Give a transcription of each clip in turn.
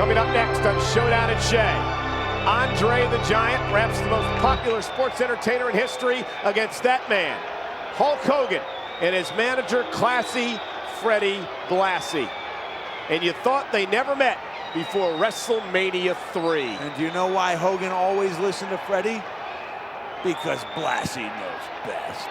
Coming up next on Showdown and Shea, Andre the Giant, perhaps the most popular sports entertainer in history, against that man, Hulk Hogan, and his manager, classy Freddy Blassie. And you thought they never met before Wrestlemania 3. And do you know why Hogan always listened to Freddy? Because Blassie knows best.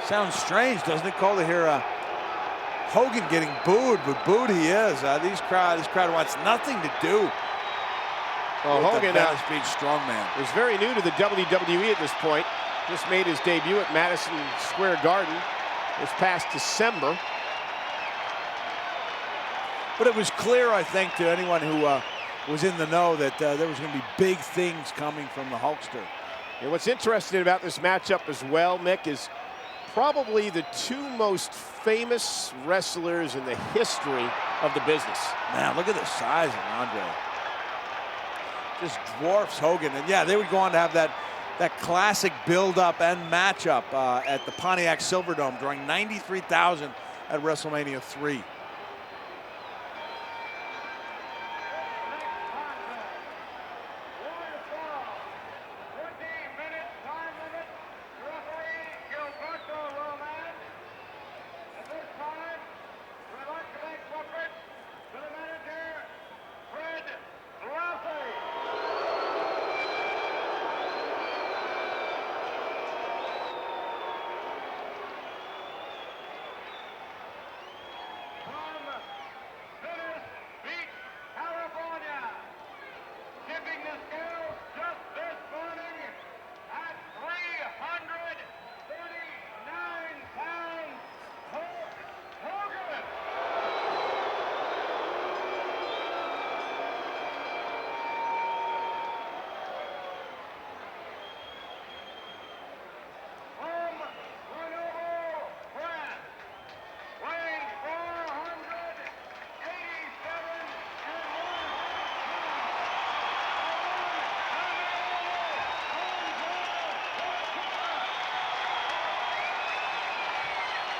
Sounds strange, doesn't it, Cole, to hear Hogan getting booed, but booed he is. This crowd wants nothing to do well, Hogan being strongman. Was very new to the WWE at this point. Just made his debut at Madison Square Garden this past December. But it was clear, I think, to anyone who was in the know that there was going to be big things coming from the Hulkster. And what's interesting about this matchup as well, Mick, is probably the two most famous wrestlers in the history of the business. Man, look at the size of Andre. Just dwarfs Hogan. And yeah, they would go on to have that classic build-up and matchup at the Pontiac Silverdome, drawing 93,000 at WrestleMania 3.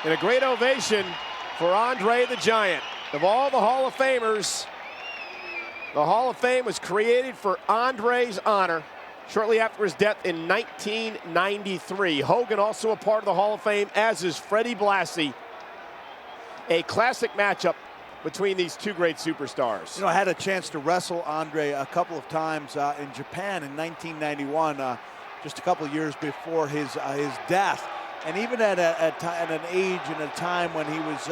And a great ovation for Andre the Giant. Of all the Hall of Famers, the Hall of Fame was created for Andre's honor shortly after his death in 1993. Hogan also a part of the Hall of Fame, as is Freddy Blassie. A classic matchup between these two great superstars. You know, I had a chance to wrestle Andre a couple of times in Japan in 1991, just a couple of years before his death. And even at an age and a time when he was,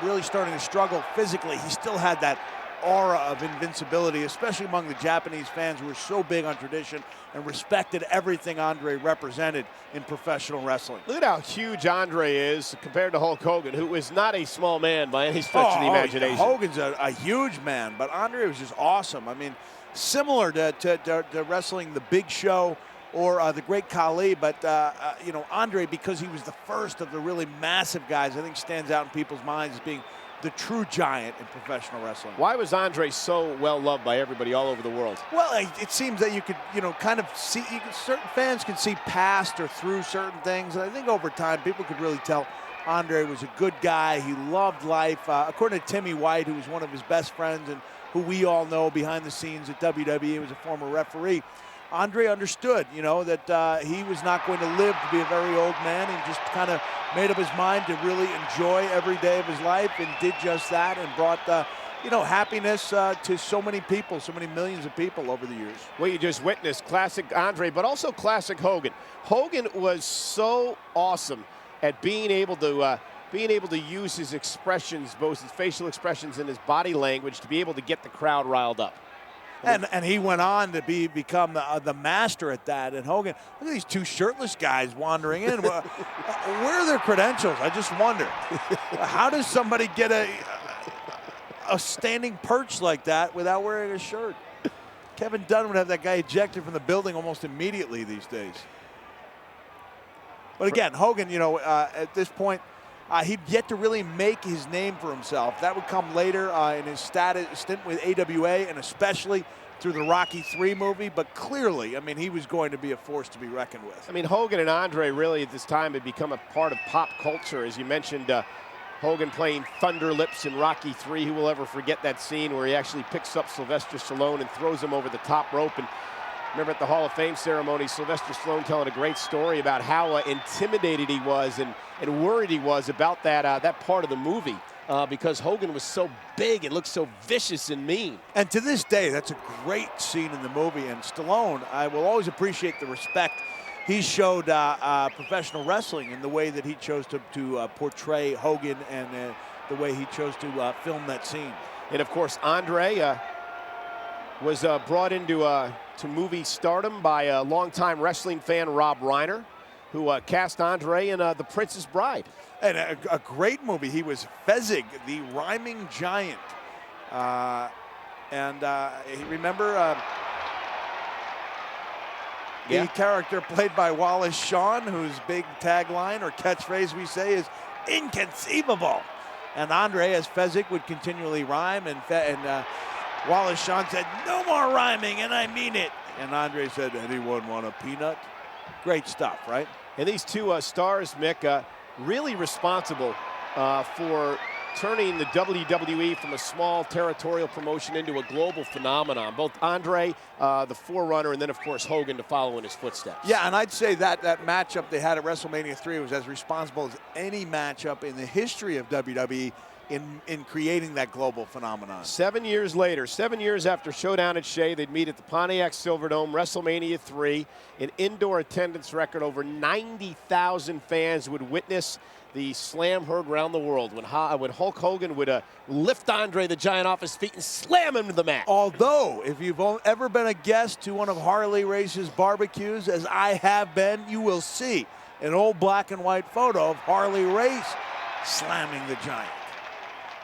really starting to struggle physically, he still had that aura of invincibility, especially among the Japanese fans who were so big on tradition and respected everything Andre represented in professional wrestling. Look at how huge Andre is compared to Hulk Hogan, who is not a small man by any stretch of the imagination. Hogan's a huge man, but Andre was just awesome. I mean, similar to wrestling the Big Show or the great Khali, but Andre, because he was the first of the really massive guys, I think stands out in people's minds as being the true giant in professional wrestling. Why was Andre so well loved by everybody all over the world? Well, it seems that you could, kind of see, certain fans could see past or through certain things, and I think over time people could really tell Andre was a good guy. He loved life. According to Timmy White, who was one of his best friends and who we all know behind the scenes at WWE, was a former referee. Andre understood, that he was not going to live to be a very old man. He just kind of made up his mind to really enjoy every day of his life, and did just that, and brought, happiness to so many people, so many millions of people over the years. Well, you just witnessed classic Andre, but also classic Hogan. Hogan was so awesome at being able to use his expressions, both his facial expressions and his body language, to be able to get the crowd riled up. And he went on to become the master at that. And Hogan, look at these two shirtless guys wandering in. Where are their credentials? I just wonder. How does somebody get a standing perch like that without wearing a shirt? Kevin Dunn would have that guy ejected from the building almost immediately these days. But again, Hogan, at this point, he'd yet to really make his name for himself. That would come later in his stint with AWA, and especially through the Rocky III movie, but clearly, I mean, he was going to be a force to be reckoned with. I mean, Hogan and Andre really at this time had become a part of pop culture. As you mentioned, Hogan playing Thunder Lips in Rocky III. Who will ever forget that scene where he actually picks up Sylvester Stallone and throws him over the top rope? And remember at the Hall of Fame ceremony, Sylvester Stallone telling a great story about how intimidated he was and worried he was about that part of the movie. Because Hogan was so big and looked so vicious and mean. And to this day, that's a great scene in the movie. And Stallone, I will always appreciate the respect he showed professional wrestling in the way that he chose to portray Hogan and the way he chose to film that scene. And of course, Andre was brought into to movie stardom by a longtime wrestling fan, Rob Reiner, who cast Andre in The Princess Bride. And a great movie. He was Fezzik, the rhyming giant. Remember the character played by Wallace Shawn, whose big tagline or catchphrase we say is inconceivable. And Andre, as Fezzik, would continually rhyme, and Wallace Shawn said, "No more rhyming, and I mean it." And Andre said, "Anyone want a peanut?" Great stuff, right? And these two stars, Mick, really responsible for turning the WWE from a small territorial promotion into a global phenomenon. Both Andre, the forerunner, and then, of course, Hogan to follow in his footsteps. Yeah, and I'd say that matchup they had at WrestleMania 3 was as responsible as any matchup in the history of WWE in creating that global phenomenon. 7 years later, 7 years after Showdown at Shea, they'd meet at the Pontiac Silverdome, WrestleMania 3, an indoor attendance record. Over 90,000 fans would witness the slam heard around the world when Hulk Hogan would lift Andre the Giant off his feet and slam him to the mat. Although, if you've ever been a guest to one of Harley Race's barbecues, as I have been, you will see an old black and white photo of Harley Race slamming the Giant.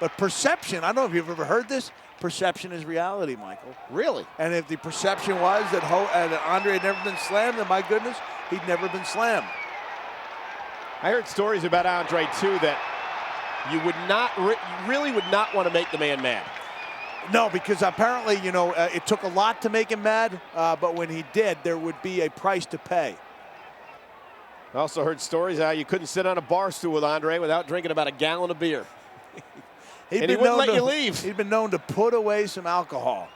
But perception, I don't know if you've ever heard this, perception is reality, Michael. Really? And if the perception was that Andre had never been slammed, then my goodness, he'd never been slammed. I heard stories about Andre, too, that you really would not want to make the man mad. No, because apparently, it took a lot to make him mad, but when he did, there would be a price to pay. I also heard stories how you couldn't sit on a bar stool with Andre without drinking about a gallon of beer. And he wouldn't let you leave. He'd been known to put away some alcohol.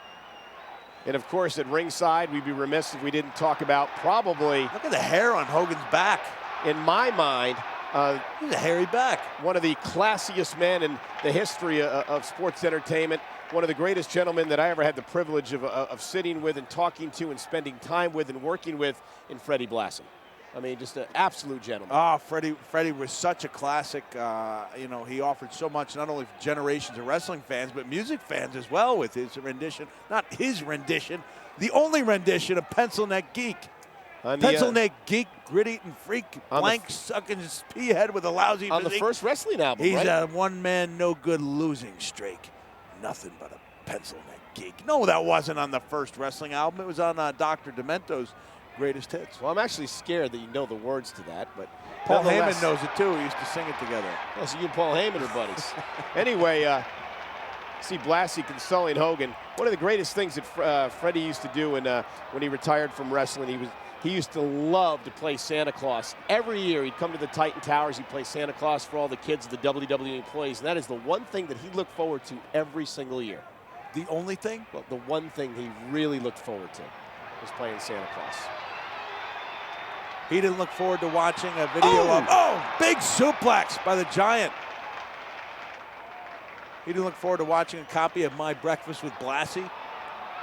And, of course, at ringside, we'd be remiss if we didn't talk about probably... Look at the hair on Hogan's back. In my mind... he's a hairy back. One of the classiest men in the history of sports entertainment. One of the greatest gentlemen that I ever had the privilege of sitting with and talking to and spending time with and working with in Freddy Blassie. I mean, just an absolute gentleman. Oh, Freddy was such a classic. He offered so much, not only for generations of wrestling fans, but music fans as well with his rendition. Not his rendition, the only rendition of Pencil Neck Geek. Pencil Neck Geek, grit-eating freak, blank-sucking his pea head with a lousy on physique. The first wrestling album, He's right? a one-man, no-good losing streak. Nothing but a Pencil Neck Geek. No, that wasn't on the first wrestling album. It was on Dr. Demento's Greatest Hits. Well, I'm actually scared that you know the words to that, but Paul Heyman knows it too. We used to sing it together. Oh, so you and Paul Heyman are buddies. Anyway, see Blassie consoling Hogan. One of the greatest things that Freddie used to do when he retired from wrestling, he used to love to play Santa Claus. Every year he'd come to the Titan Towers, he'd play Santa Claus for all the kids, the WWE employees, and that is the one thing that he looked forward to every single year. The only thing? Well, the one thing he really looked forward to was playing Santa Claus. He didn't look forward to watching a video of, big suplex by the Giant. He didn't look forward to watching a copy of My Breakfast with Blassie.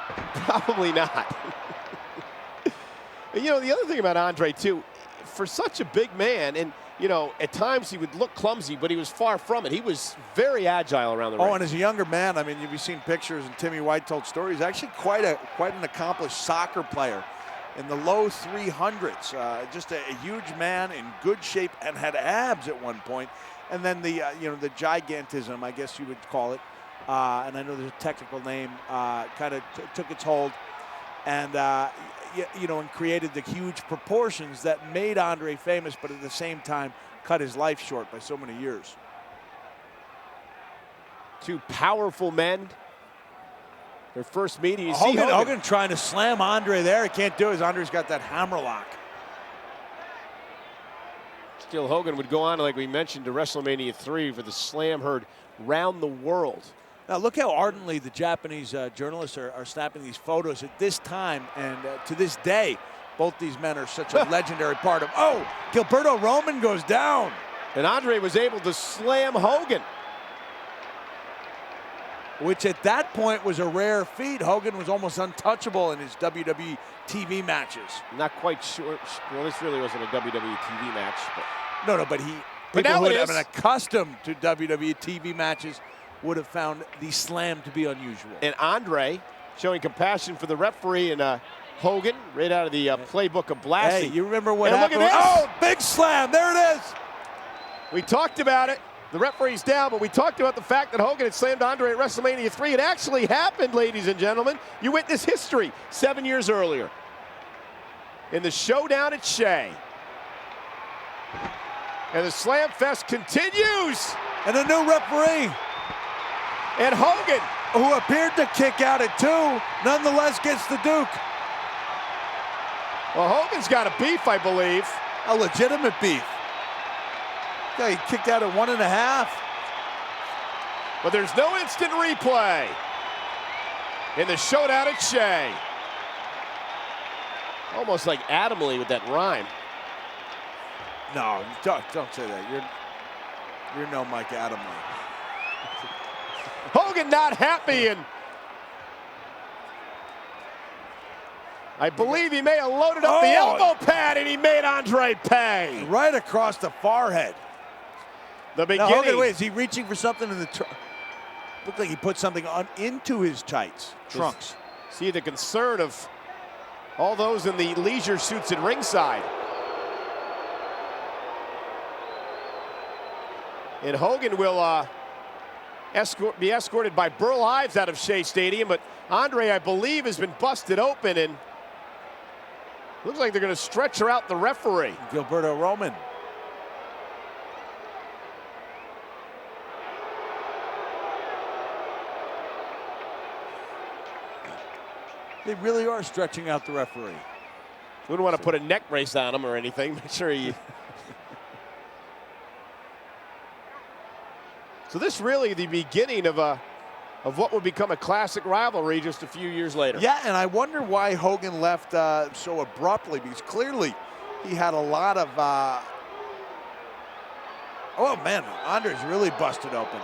Probably not. The other thing about Andre, too, for such a big man, and, at times he would look clumsy, but he was far from it. He was very agile around the ring. Oh, and as a younger man, I mean, you've seen pictures, and Timmy White told stories. Actually quite an accomplished soccer player in the low 300s. Just a huge man in good shape and had abs at one point. And then the gigantism, I guess you would call it, and I know there's a technical name, kind of took its hold. And, and created the huge proportions that made Andre famous, but at the same time cut his life short by so many years. Two powerful men Their first meeting. You see Hogan trying to slam Andre there. He can't do it. Andre's got that hammer lock. Still, Hogan would go on, like we mentioned, to WrestleMania 3 for the slam heard round the world. Now look how ardently the Japanese journalists are snapping these photos at this time, and to this day, both these men are such a legendary part of. Oh, Gilberto Roman goes down. And Andre was able to slam Hogan, which at that point was a rare feat. Hogan was almost untouchable in his WWE TV matches. Not quite sure. Well, this really wasn't a WWE TV match. But but people who have been accustomed to WWE TV matches would have found the slam to be unusual. And Andre showing compassion for the referee and Hogan right out of the playbook of Blassie. Hey, you remember what happened? Look at this. Oh, big slam. There it is. We talked about it. The referee's down, but we talked about the fact that Hogan had slammed Andre at WrestleMania 3. It actually happened, ladies and gentlemen. You witnessed history 7 years earlier in the Showdown at Shea. And the Slam Fest continues. And a new referee. And Hogan, who appeared to kick out at 2, nonetheless gets the Duke. Well, Hogan's got a beef, I believe. A legitimate beef. Yeah, he kicked out at 1.5. But there's no instant replay in the Showdown at Shea. Almost like Adamley with that rhyme. No, don't say that. You're no Mike Adamley. Hogan not happy, and I believe he may have loaded up the elbow pad, and he made Andre pay. Right across the forehead. The beginning. Now, Hogan, wait, is he reaching for something in the looked like he put something into his tights, trunks. See the concern of all those in the leisure suits at ringside. And Hogan will be escorted by Burl Ives out of Shea Stadium, but Andre, I believe, has been busted open, and looks like they're going to stretcher out the referee. Gilberto Roman. They really are stretching out the referee. Wouldn't want to put a neck brace on him or anything. Make sure he. So this really the beginning of what would become a classic rivalry just a few years later. Yeah, and I wonder why Hogan left so abruptly, because clearly he had a lot of. Oh man, Andre's really busted open.